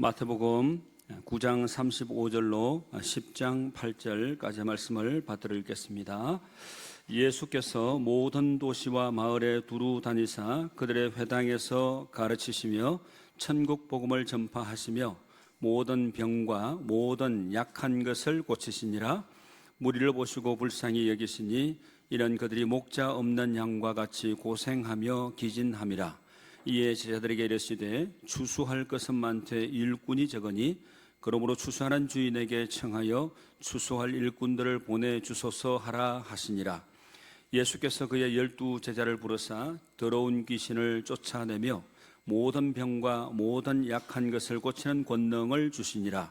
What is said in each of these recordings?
마태복음 9장 35절로 10장 8절까지의 말씀을 받들어 읽겠습니다. 예수께서 모든 도시와 마을에 두루 다니사 그들의 회당에서 가르치시며 천국 복음을 전파하시며 모든 병과 모든 약한 것을 고치시니라. 무리를 보시고 불쌍히 여기시니 이런 그들이 목자 없는 양과 같이 고생하며 기진함이라. 이에 제자들에게 이르시되 추수할 것은 많되 일꾼이 적으니 그러므로 추수하는 주인에게 청하여 추수할 일꾼들을 보내주소서 하라 하시니라. 예수께서 그의 12 제자를 부르사 더러운 귀신을 쫓아내며 모든 병과 모든 약한 것을 고치는 권능을 주시니라.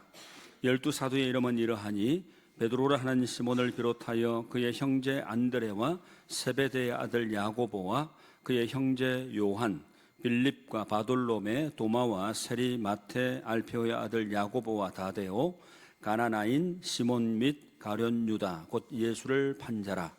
12 사도의 이름은 이러하니 베드로라 하는 시몬을 비롯하여 그의 형제 안드레와 세베대의 아들 야고보와 그의 형제 요한, 빌립과 바돌로메, 도마와 세리, 마테, 알페오의 아들 야고보와 다데오, 가나나인 시몬 및 가룟 유다 곧 예수를 판 자라.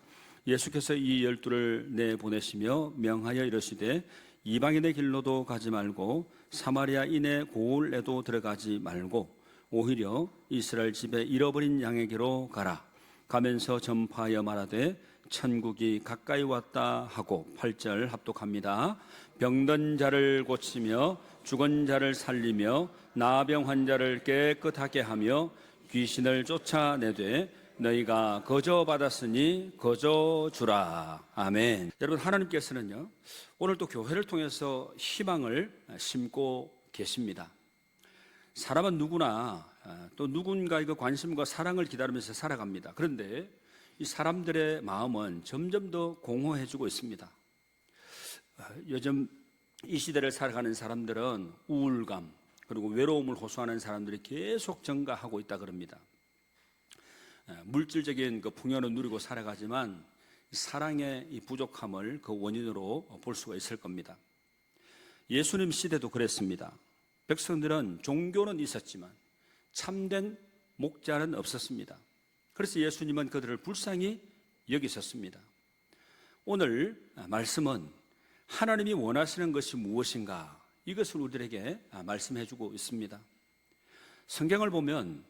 예수께서 이 12를 내보내시며 명하여 이르시되 이방인의 길로도 가지 말고 사마리아 인의 고을에도 들어가지 말고 오히려 이스라엘 집에 잃어버린 양에게로 가라. 가면서 전파하여 말하되 천국이 가까이 왔다 하고 8절 합독합니다. 병든 자를 고치며 죽은 자를 살리며 나병 환자를 깨끗하게 하며 귀신을 쫓아내되 너희가 거저 받았으니 거저 주라. 아멘. 여러분, 하나님께서는요 오늘 또 교회를 통해서 희망을 심고 계십니다. 사람은 누구나 또 누군가의 그 관심과 사랑을 기다리면서 살아갑니다. 그런데 이 사람들의 마음은 점점 더 공허해지고 있습니다. 요즘 이 시대를 살아가는 사람들은 우울감 그리고 외로움을 호소하는 사람들이 계속 증가하고 있다 그럽니다. 물질적인 그 풍요는 누리고 살아가지만 사랑의 이 부족함을 그 원인으로 볼 수가 있을 겁니다. 예수님 시대도 그랬습니다. 백성들은 종교는 있었지만 참된 목자는 없었습니다. 그래서 예수님은 그들을 불쌍히 여기셨습니다. 오늘 말씀은 하나님이 원하시는 것이 무엇인가, 이것을 우리들에게 말씀해 주고 있습니다. 성경을 보면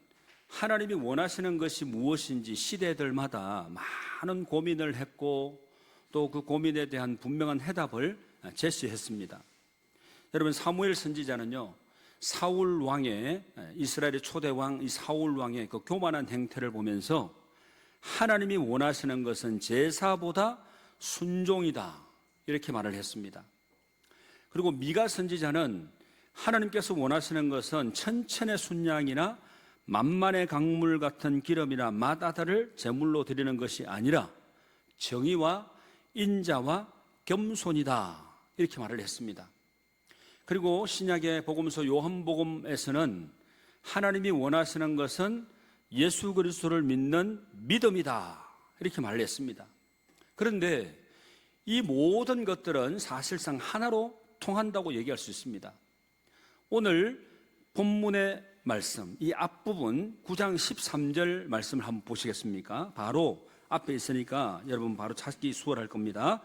하나님이 원하시는 것이 무엇인지 시대들마다 많은 고민을 했고 또 그 고민에 대한 분명한 해답을 제시했습니다. 여러분, 사무엘 선지자는요 사울 왕의, 이스라엘의 초대 왕 이 사울 왕의 그 교만한 행태를 보면서 하나님이 원하시는 것은 제사보다 순종이다, 이렇게 말을 했습니다. 그리고 미가 선지자는 하나님께서 원하시는 것은 천천의 순양이나 만만의 강물 같은 기름이나 맏아들을 제물로 드리는 것이 아니라 정의와 인자와 겸손이다, 이렇게 말을 했습니다. 그리고 신약의 복음서 요한복음에서는 하나님이 원하시는 것은 예수 그리스도를 믿는 믿음이다, 이렇게 말을 했습니다. 그런데 이 모든 것들은 사실상 하나로 통한다고 얘기할 수 있습니다. 오늘 본문의 말씀, 이 앞부분 9장 13절 말씀을 한번 보시겠습니까? 바로 앞에 있으니까 여러분 바로 찾기 수월할 겁니다.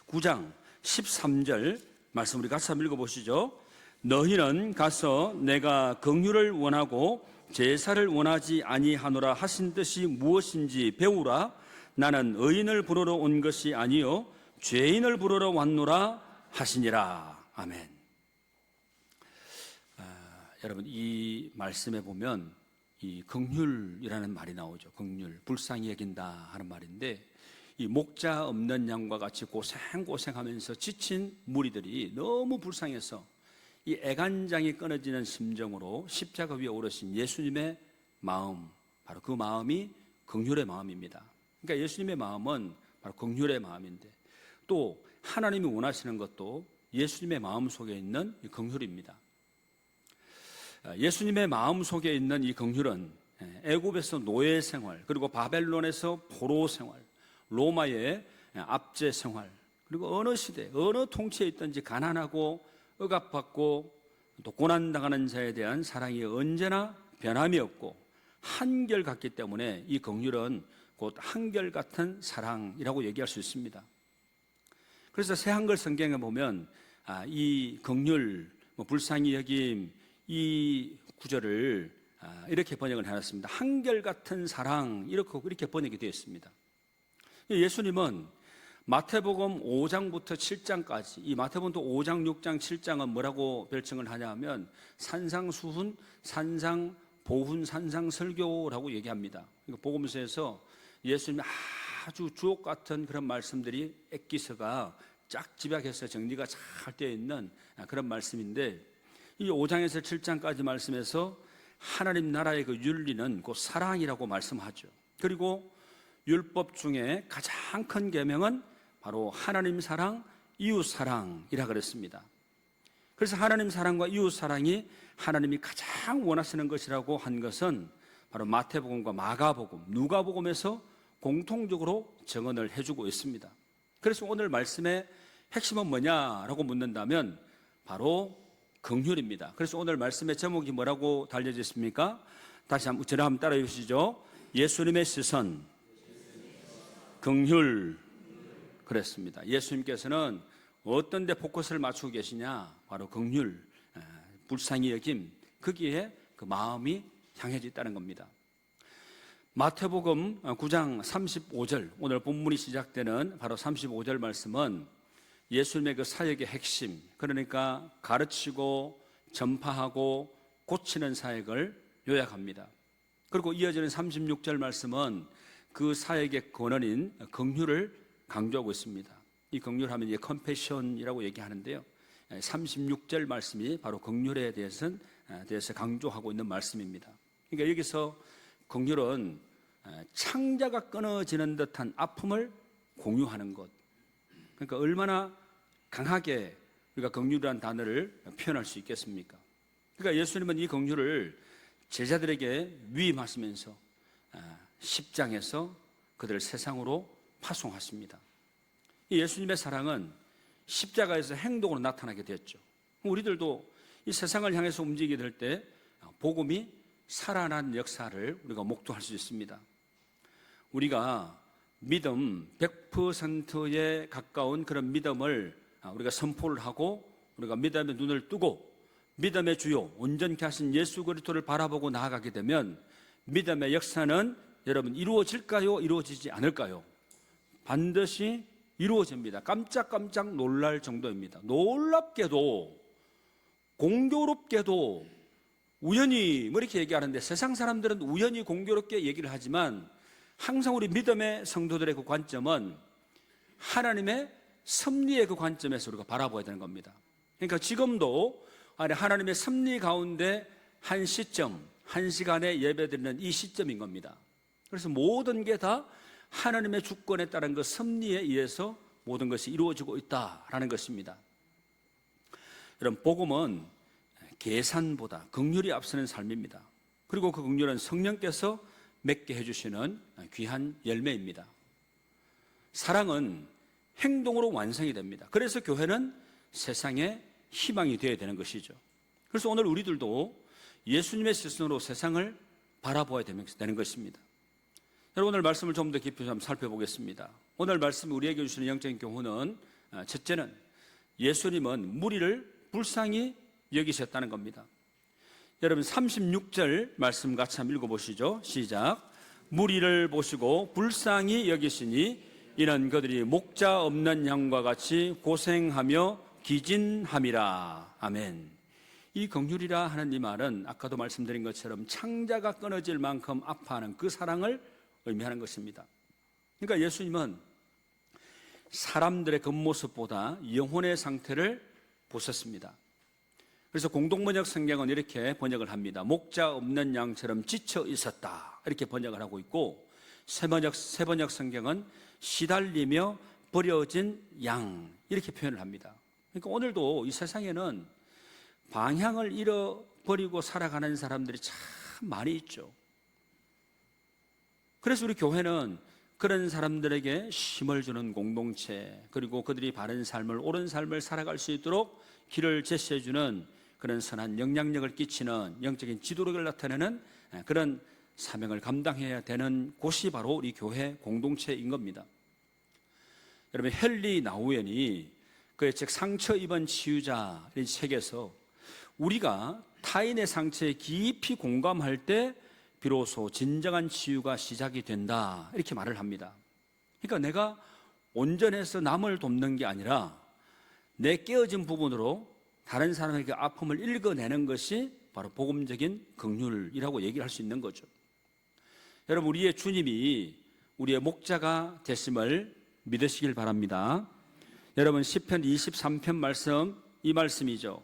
9장 13절 말씀 우리 같이 한번 읽어보시죠. 너희는 가서 내가 긍휼을 원하고 제사를 원하지 아니하노라 하신 뜻이 무엇인지 배우라. 나는 의인을 부르러 온 것이 아니요 죄인을 부르러 왔노라 하시니라. 아멘. 여러분, 이 말씀에 보면 이 긍휼이라는 말이 나오죠. 긍휼, 불쌍히 여긴다 하는 말인데, 이 목자 없는 양과 같이 고생하면서 지친 무리들이 너무 불쌍해서 이 애간장이 끊어지는 심정으로 십자가 위에 오르신 예수님의 마음, 바로 그 마음이 긍휼의 마음입니다. 그러니까 예수님의 마음은 바로 긍휼의 마음인데, 또 하나님이 원하시는 것도 예수님의 마음 속에 있는 이 긍휼입니다. 예수님의 마음 속에 있는 이 긍휼은 애굽에서 노예 생활, 그리고 바벨론에서 포로 생활, 로마의 압제 생활, 그리고 어느 시대, 어느 통치에 있든지 가난하고 억압받고 또 고난당하는 자에 대한 사랑이 언제나 변함이 없고 한결같기 때문에 이 긍휼은 곧 한결같은 사랑이라고 얘기할 수 있습니다. 그래서 새한글 성경에 보면 이 긍휼, 불쌍히 여김, 이 구절을 이렇게 번역을 해놨습니다. 한결같은 사랑, 이렇게 번역이 되어 있습니다. 예수님은 마태복음 5장부터 7장까지, 이 마태복음도 5장, 6장, 7장은 뭐라고 별칭을 하냐면 산상수훈, 산상보훈, 산상설교라고 얘기합니다. 복음서에서 예수님이 아주 주옥 같은 그런 말씀들이 액기서가 쫙 집약해서 정리가 잘 되어 있는 그런 말씀인데, 이 5장에서 7장까지 말씀에서 하나님 나라의 그 윤리는 그 사랑이라고 말씀하죠. 그리고 율법 중에 가장 큰 계명은 바로 하나님 사랑, 이웃 사랑이라 그랬습니다. 그래서 하나님 사랑과 이웃 사랑이 하나님이 가장 원하시는 것이라고 한 것은 바로 마태복음과 마가복음, 누가복음에서 공통적으로 증언을 해주고 있습니다. 그래서 오늘 말씀의 핵심은 뭐냐라고 묻는다면 바로 긍휼입니다. 그래서 오늘 말씀의 제목이 뭐라고 달려져 있습니까? 다시 한번 저를 한번 따라해 주시죠. 예수님의 시선, 긍휼. 그랬습니다. 예수님께서는 어떤 데 포커스를 맞추고 계시냐? 바로 긍휼, 불쌍히 여김, 거기에 그 마음이 향해져 있다는 겁니다. 마태복음 9장 35절, 오늘 본문이 시작되는 바로 35절 말씀은 예수님의 그 사역의 핵심, 그러니까 가르치고 전파하고 고치는 사역을 요약합니다. 그리고 이어지는 36절 말씀은 그 사역의 근원인 긍휼을 강조하고 있습니다. 이 긍휼하면 이제 컴패션이라고 얘기하는데요. 36절 말씀이 바로 긍휼에 대해서 강조하고 있는 말씀입니다. 그러니까 여기서 긍휼은 창자가 끊어지는 듯한 아픔을 공유하는 것. 그러니까 얼마나 강하게 우리가 긍휼이라는 단어를 표현할 수 있겠습니까? 그러니까 예수님은 이 긍휼을 제자들에게 위임하시면서 10장에서 그들을 세상으로 파송하십니다. 이 예수님의 사랑은 십자가에서 행동으로 나타나게 되었죠. 우리들도 이 세상을 향해서 움직이게 될 때 복음이 살아난 역사를 우리가 목도할 수 있습니다. 우리가 믿음 100%에 가까운 그런 믿음을 우리가 선포를 하고 우리가 믿음의 눈을 뜨고 믿음의 주요 온전케 하신 예수 그리스도를 바라보고 나아가게 되면 믿음의 역사는 여러분 이루어질까요? 이루어지지 않을까요? 반드시 이루어집니다. 깜짝깜짝 놀랄 정도입니다. 놀랍게도 공교롭게도 우연히 이렇게 얘기하는데 세상 사람들은 우연히 공교롭게 얘기를 하지만 항상 우리 믿음의 성도들의 그 관점은 하나님의 섭리의 그 관점에서 우리가 바라봐야 되는 겁니다. 그러니까 지금도 하나님의 섭리 가운데 한 시점, 한 시간에 예배드리는 이 시점인 겁니다. 그래서 모든 게 다 하나님의 주권에 따른 그 섭리에 의해서 모든 것이 이루어지고 있다라는 것입니다. 여러분, 복음은 계산보다 긍휼이 앞서는 삶입니다. 그리고 그 긍휼은 성령께서 맺게 해주시는 귀한 열매입니다. 사랑은 행동으로 완성이 됩니다. 그래서 교회는 세상의 희망이 되어야 되는 것이죠. 그래서 오늘 우리들도 예수님의 시선으로 세상을 바라보아야 되는 것입니다. 여러분, 오늘 말씀을 좀 더 깊이 좀 살펴보겠습니다. 오늘 말씀이 우리에게 주시는 영적인 교훈은 첫째는 예수님은 무리를 불쌍히 여기셨다는 겁니다. 여러분 36절 말씀 같이 한번 읽어보시죠. 시작. 무리를 보시고 불쌍히 여기시니 이는 그들이 목자 없는 양과 같이 고생하며 기진함이라. 아멘. 이 긍휼이라 하는 이 말은 아까도 말씀드린 것처럼 창자가 끊어질 만큼 아파하는 그 사랑을 의미하는 것입니다. 그러니까 예수님은 사람들의 겉모습보다 영혼의 상태를 보셨습니다. 그래서 공동번역 성경은 이렇게 번역을 합니다. 목자 없는 양처럼 지쳐 있었다, 이렇게 번역을 하고 있고, 세번역 성경은 시달리며 버려진 양, 이렇게 표현을 합니다. 그러니까 오늘도 이 세상에는 방향을 잃어버리고 살아가는 사람들이 참 많이 있죠. 그래서 우리 교회는 그런 사람들에게 힘을 주는 공동체, 그리고 그들이 바른 삶을, 옳은 삶을 살아갈 수 있도록 길을 제시해주는 그런 선한 영향력을 끼치는 영적인 지도력을 나타내는 그런 사명을 감당해야 되는 곳이 바로 우리 교회 공동체인 겁니다. 여러분, 헨리 나우엔이 그의 책 상처 입은 치유자 이 책에서 우리가 타인의 상처에 깊이 공감할 때 비로소 진정한 치유가 시작이 된다, 이렇게 말을 합니다. 그러니까 내가 온전해서 남을 돕는 게 아니라 내 깨어진 부분으로 다른 사람에게 아픔을 읽어내는 것이 바로 복음적인 긍휼이라고 얘기를 할 수 있는 거죠. 여러분, 우리의 주님이 우리의 목자가 되심을 믿으시길 바랍니다. 여러분, 시편 23편 말씀, 이 말씀이죠.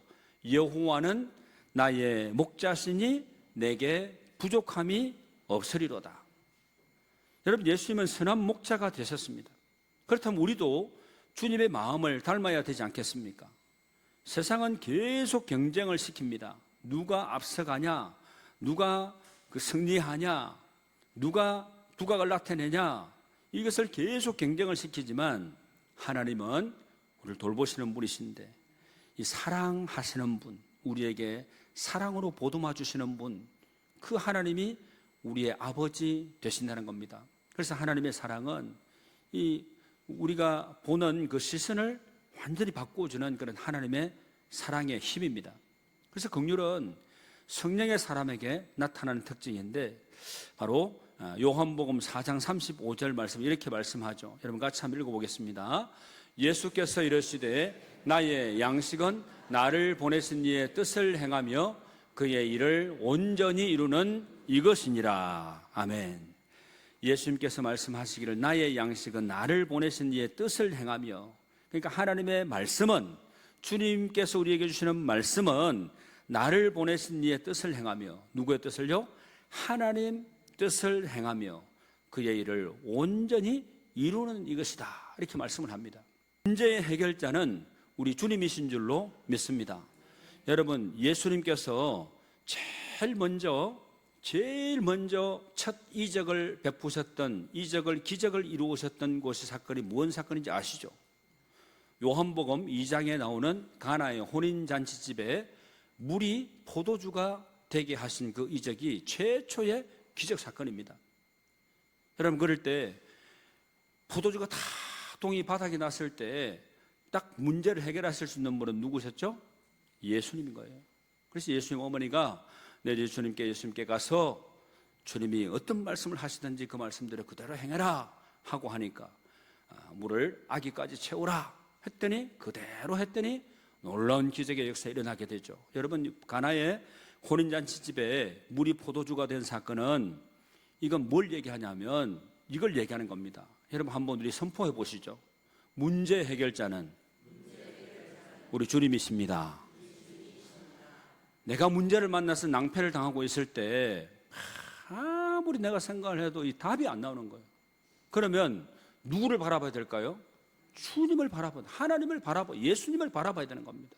여호와는 나의 목자시니 내게 부족함이 없으리로다. 여러분, 예수님은 선한 목자가 되셨습니다. 그렇다면 우리도 주님의 마음을 닮아야 되지 않겠습니까? 세상은 계속 경쟁을 시킵니다. 누가 앞서가냐, 누가 승리하냐, 누가 두각을 나타내냐, 이것을 계속 경쟁을 시키지만 하나님은 우리를 돌보시는 분이신데, 이 사랑하시는 분, 우리에게 사랑으로 보듬어 주시는 분, 그 하나님이 우리의 아버지 되신다는 겁니다. 그래서 하나님의 사랑은 이 우리가 보는 그 시선을 완전히 바꿔주는 그런 하나님의 사랑의 힘입니다. 그래서 긍휼은 성령의 사람에게 나타나는 특징인데, 바로 요한복음 4장 35절 말씀, 이렇게 말씀하죠. 여러분 같이 한번 읽어보겠습니다. 예수께서 이르시되 나의 양식은 나를 보내신 이의 뜻을 행하며 그의 일을 온전히 이루는 이것이니라. 아멘. 예수님께서 말씀하시기를 나의 양식은 나를 보내신 이의 뜻을 행하며, 그러니까 하나님의 말씀은, 주님께서 우리에게 주시는 말씀은 나를 보내신 이의 뜻을 행하며, 누구의 뜻을요? 하나님 뜻을 행하며 그의 일을 온전히 이루는 이것이다, 이렇게 말씀을 합니다. 문제의 해결자는 우리 주님이신 줄로 믿습니다. 여러분, 예수님께서 제일 먼저 첫 이적을 베푸셨던, 기적을 이루셨던 곳의 사건이 무슨 사건인지 아시죠? 요한복음 2장에 나오는 가나의 혼인잔치집에 물이 포도주가 되게 하신 그 이적이 최초의 기적 사건입니다. 여러분, 그럴 때 포도주가 다 동이 바닥에 났을 때 딱 문제를 해결하실 수 있는 분은 누구셨죠? 예수님인 거예요. 그래서 예수님 어머니가 내 예수님께 가서 주님이 어떤 말씀을 하시든지 그 말씀대로 그대로 행해라 하고 하니까 물을 아기까지 채우라 했더니, 그대로 했더니 놀라운 기적의 역사가 일어나게 되죠. 여러분, 가나의 혼인잔치집에 물이 포도주가 된 사건은, 이건 뭘 얘기하냐면 이걸 얘기하는 겁니다. 여러분, 한번 우리 선포해 보시죠. 문제 해결자는 우리 주님이십니다. 내가 문제를 만나서 낭패를 당하고 있을 때 아무리 내가 생각을 해도 이 답이 안 나오는 거예요. 그러면 누구를 바라봐야 될까요? 주님을 바라봐, 하나님을 바라봐, 예수님을 바라봐야 되는 겁니다.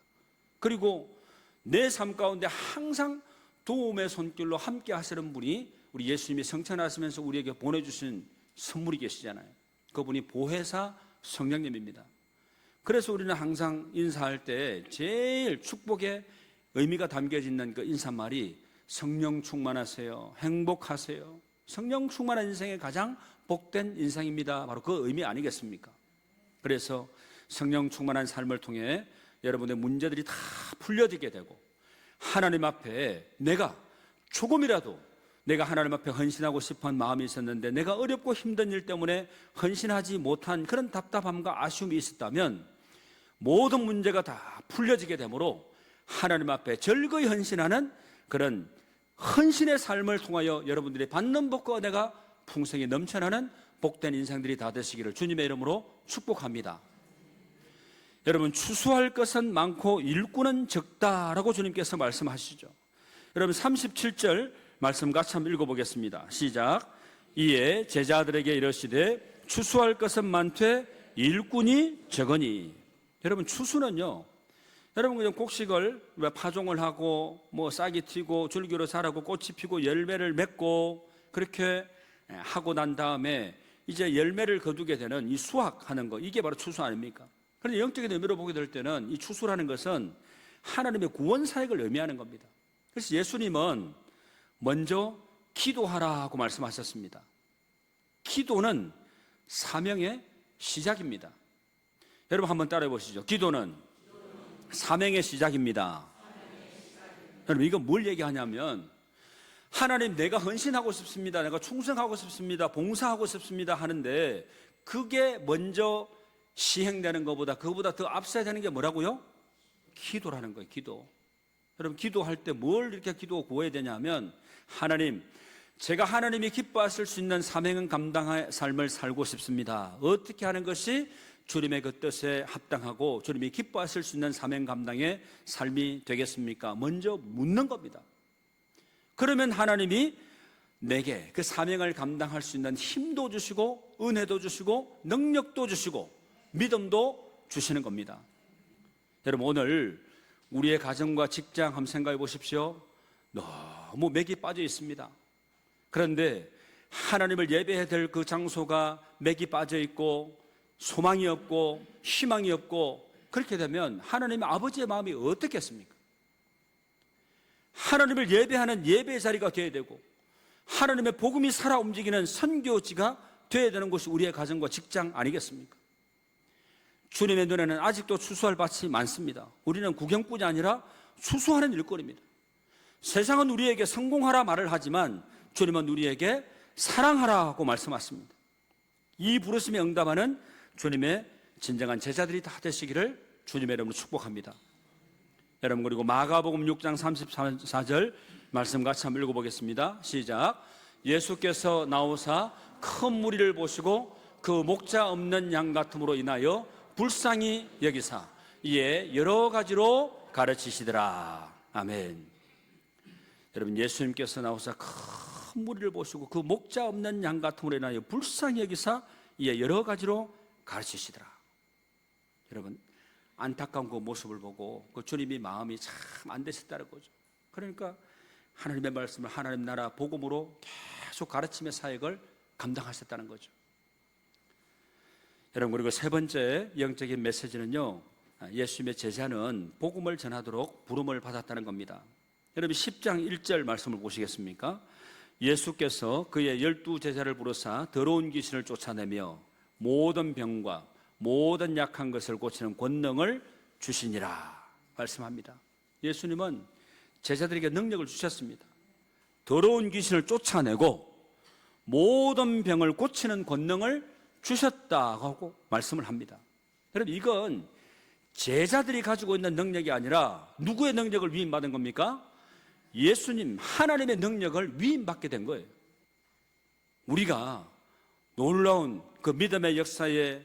그리고 내 삶 가운데 항상 도움의 손길로 함께 하시는 분이 우리 예수님이 성천하시면서 우리에게 보내주신 선물이 계시잖아요. 그분이 보혜사 성령님입니다. 그래서 우리는 항상 인사할 때 제일 축복의 의미가 담겨져 있는 그 인사말이 성령 충만하세요, 행복하세요. 성령 충만한 인생의 가장 복된 인생입니다. 바로 그 의미 아니겠습니까? 그래서 성령 충만한 삶을 통해 여러분의 문제들이 다 풀려지게 되고, 하나님 앞에 내가 조금이라도 내가 하나님 앞에 헌신하고 싶은 마음이 있었는데 내가 어렵고 힘든 일 때문에 헌신하지 못한 그런 답답함과 아쉬움이 있었다면 모든 문제가 다 풀려지게 되므로 하나님 앞에 절거히 헌신하는 그런 헌신의 삶을 통하여 여러분들이 받는 복과 은혜가 풍성히 넘쳐나는 복된 인생들이 다 되시기를 주님의 이름으로 축복합니다. 여러분, 추수할 것은 많고 일꾼은 적다라고 주님께서 말씀하시죠. 여러분, 37절 말씀 같이 한번 읽어보겠습니다. 시작. 이에 제자들에게 이르시되 추수할 것은 많되 일꾼이 적으니. 여러분, 추수는요, 여러분 그냥 곡식을 파종을 하고 싹이 튀고 줄기로 자라고 꽃이 피고 열매를 맺고 그렇게 하고 난 다음에 이제 열매를 거두게 되는 이 수확하는 거, 이게 바로 추수 아닙니까? 그런데 영적인 의미로 보게 될 때는 이 추수라는 것은 하나님의 구원 사역을 의미하는 겁니다. 그래서 예수님은 먼저 기도하라고 말씀하셨습니다. 기도는 사명의 시작입니다. 여러분 한번 따라해 보시죠. 기도는 사명의 시작입니다. 여러분, 이거 뭘 얘기하냐면, 하나님, 내가 헌신하고 싶습니다, 내가 충성하고 싶습니다, 봉사하고 싶습니다 하는데, 그게 먼저 시행되는 것보다, 그거보다 더 앞서야 되는 게 뭐라고요? 기도라는 거예요. 기도. 여러분, 기도할 때 뭘 이렇게 기도 구해야 되냐면, 하나님, 제가 하나님이 기뻐하실 수 있는 사명은 감당할 삶을 살고 싶습니다. 어떻게 하는 것이 주님의 그 뜻에 합당하고 주님이 기뻐하실 수 있는 사명 감당의 삶이 되겠습니까? 먼저 묻는 겁니다. 그러면 하나님이 내게 그 사명을 감당할 수 있는 힘도 주시고 은혜도 주시고 능력도 주시고 믿음도 주시는 겁니다. 여러분, 오늘 우리의 가정과 직장 한번 생각해 보십시오. 너무 맥이 빠져 있습니다. 그런데 하나님을 예배해야 될 그 장소가 맥이 빠져 있고 소망이 없고 희망이 없고, 그렇게 되면 하나님의 아버지의 마음이 어떻겠습니까? 하나님을 예배하는 예배 자리가 되어야 되고 하나님의 복음이 살아 움직이는 선교지가 되어야 되는 곳이 우리의 가정과 직장 아니겠습니까? 주님의 눈에는 아직도 추수할 밭이 많습니다. 우리는 구경꾼이 아니라 추수하는 일꾼입니다. 세상은 우리에게 성공하라 말을 하지만 주님은 우리에게 사랑하라고 말씀하십니다. 이 부르심에 응답하는 주님의 진정한 제자들이 다 되시기를 주님의 이름으로 축복합니다. 여러분, 그리고 마가복음 6장 34절 말씀 같이 한번 읽어보겠습니다. 시작. 예수께서 나오사 큰 무리를 보시고 그 목자 없는 양 같음으로 인하여 불쌍히 여기사 이에 여러 가지로 가르치시더라. 아멘. 여러분, 예수님께서 나오사 큰 무리를 보시고 그 목자 없는 양 같음으로 인하여 불쌍히 여기사 이에 여러 가지로 가르치시더라. 여러분, 안타까운 그 모습을 보고 그 주님이 마음이 참 안 되셨다는 거죠. 그러니까 하나님의 말씀을 하나님 나라 복음으로 계속 가르침의 사역을 감당하셨다는 거죠. 여러분, 그리고 세 번째 영적인 메시지는요, 예수님의 제자는 복음을 전하도록 부름을 받았다는 겁니다. 여러분, 10장 1절 말씀을 보시겠습니까? 예수께서 그의 12제자를 부르사 더러운 귀신을 쫓아내며 모든 병과 모든 약한 것을 고치는 권능을 주시니라 말씀합니다. 예수님은 제자들에게 능력을 주셨습니다. 더러운 귀신을 쫓아내고 모든 병을 고치는 권능을 주셨다고 말씀을 합니다. 여러분, 이건 제자들이 가지고 있는 능력이 아니라 누구의 능력을 위임받은 겁니까? 예수님, 하나님의 능력을 위임받게 된 거예요. 우리가 놀라운 그 믿음의 역사에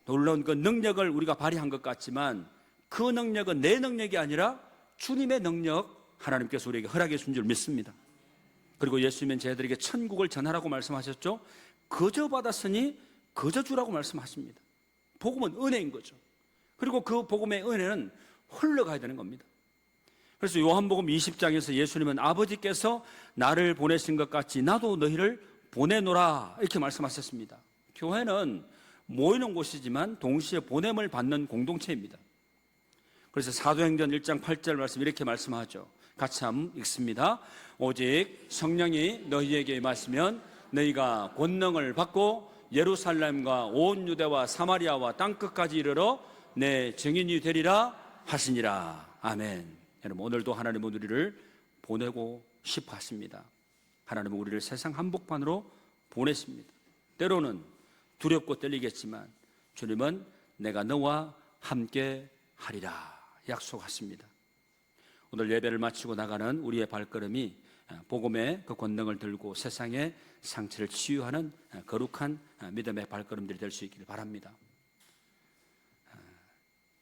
놀라운 그 능력을 우리가 발휘한 것 같지만 그 능력은 내 능력이 아니라 주님의 능력, 하나님께서 우리에게 허락해 준 줄 믿습니다. 그리고 예수님은 제자들에게 천국을 전하라고 말씀하셨죠. 거저 받았으니 거저 주라고 말씀하십니다. 복음은 은혜인 거죠. 그리고 그 복음의 은혜는 흘러가야 되는 겁니다. 그래서 요한복음 20장에서 예수님은 아버지께서 나를 보내신 것 같이 나도 너희를 보내노라 이렇게 말씀하셨습니다. 교회는 모이는 곳이지만 동시에 보냄을 받는 공동체입니다. 그래서 사도행전 1장 8절 말씀 이렇게 말씀하죠. 같이 한번 읽습니다. 오직 성령이 너희에게 임하시면 너희가 권능을 받고 예루살렘과 온 유대와 사마리아와 땅끝까지 이르러 내 증인이 되리라 하시니라. 아멘. 여러분, 오늘도 하나님은 우리를 보내고 싶어 하십니다. 하나님은 우리를 세상 한복판으로 보내십니다. 때로는 두렵고 떨리겠지만 주님은 내가 너와 함께 하리라 약속하십니다. 오늘 예배를 마치고 나가는 우리의 발걸음이 복음의 그 권능을 들고 세상의 상처를 치유하는 거룩한 믿음의 발걸음들이 될 수 있기를 바랍니다.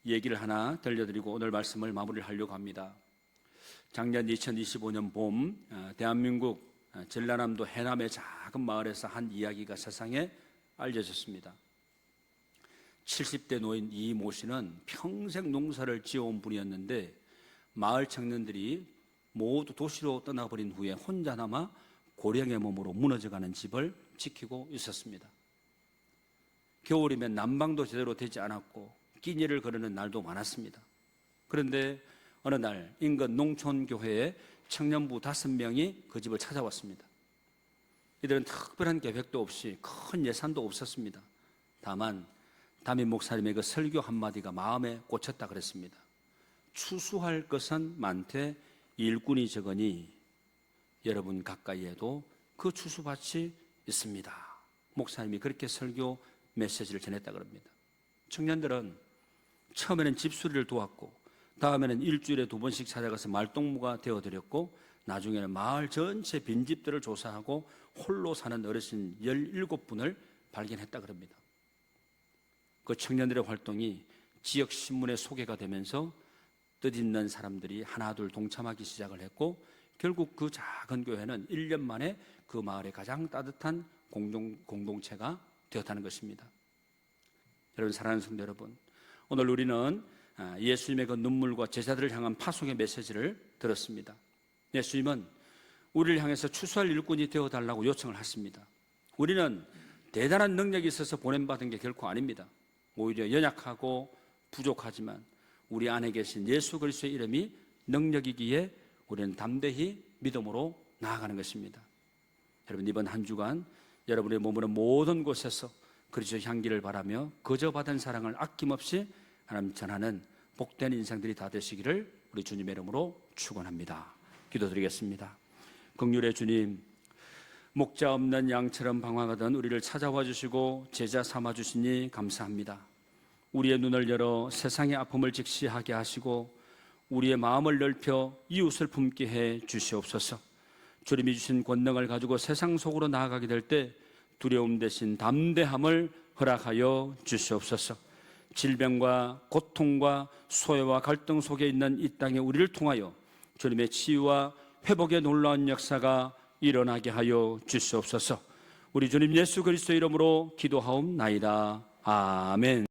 얘기를 하나 들려드리고 오늘 말씀을 마무리를 하려고 합니다. 작년 2025년 봄 대한민국 전라남도 해남의 작은 마을에서 한 이야기가 세상에 알려졌습니다. 70대 노인 이모 씨는 평생 농사를 지어온 분이었는데 마을 청년들이 모두 도시로 떠나버린 후에 혼자 남아 고령의 몸으로 무너져가는 집을 지키고 있었습니다. 겨울이면 난방도 제대로 되지 않았고 끼니를 거르는 날도 많았습니다. 그런데 어느 날 인근 농촌교회에 청년부 5명이 그 집을 찾아왔습니다. 이들은 특별한 계획도 없이 큰 예산도 없었습니다. 다만 담임 목사님의 그 설교 한마디가 마음에 꽂혔다 그랬습니다. 추수할 것은 많되 일꾼이 적으니 여러분 가까이에도 그 추수밭이 있습니다. 목사님이 그렇게 설교 메시지를 전했다 그럽니다. 청년들은 처음에는 집수리를 도왔고 다음에는 일주일에 2번씩 찾아가서 말동무가 되어드렸고 나중에는 마을 전체 빈집들을 조사하고 홀로 사는 어르신 17분을 발견했다 그럽니다. 그 청년들의 활동이 지역 신문에 소개가 되면서 뜻있는 사람들이 하나둘 동참하기 시작을 했고 결국 그 작은 교회는 1년 만에 그 마을의 가장 따뜻한 공동체가 되었다는 것입니다. 여러분, 사랑하는 성도 여러분, 오늘 우리는 예수님의 그 눈물과 제자들을 향한 파송의 메시지를 들었습니다. 예수님은 우리를 향해서 추수할 일꾼이 되어달라고 요청을 하십니다. 우리는 대단한 능력이 있어서 보냄받은 게 결코 아닙니다. 오히려 연약하고 부족하지만 우리 안에 계신 예수 그리스도의 이름이 능력이기에 우리는 담대히 믿음으로 나아가는 것입니다. 여러분, 이번 한 주간 여러분의 머무는 모든 곳에서 그리스도의 향기를 바라며 거저 받은 사랑을 아낌없이 하나님 전하는 복된 인생들이 다 되시기를 우리 주님의 이름으로 축원합니다. 기도드리겠습니다. 긍휼의 주님, 목자 없는 양처럼 방황하던 우리를 찾아와 주시고 제자 삼아 주시니 감사합니다. 우리의 눈을 열어 세상의 아픔을 직시하게 하시고 우리의 마음을 넓혀 이웃을 품게 해 주시옵소서. 주님이 주신 권능을 가지고 세상 속으로 나아가게 될 때 두려움 대신 담대함을 허락하여 주시옵소서. 질병과 고통과 소외와 갈등 속에 있는 이 땅에 우리를 통하여 주님의 치유와 회복의 놀라운 역사가 일어나게 하여 주시옵소서. 우리 주님 예수 그리스도의 이름으로 기도하옵나이다. 아멘.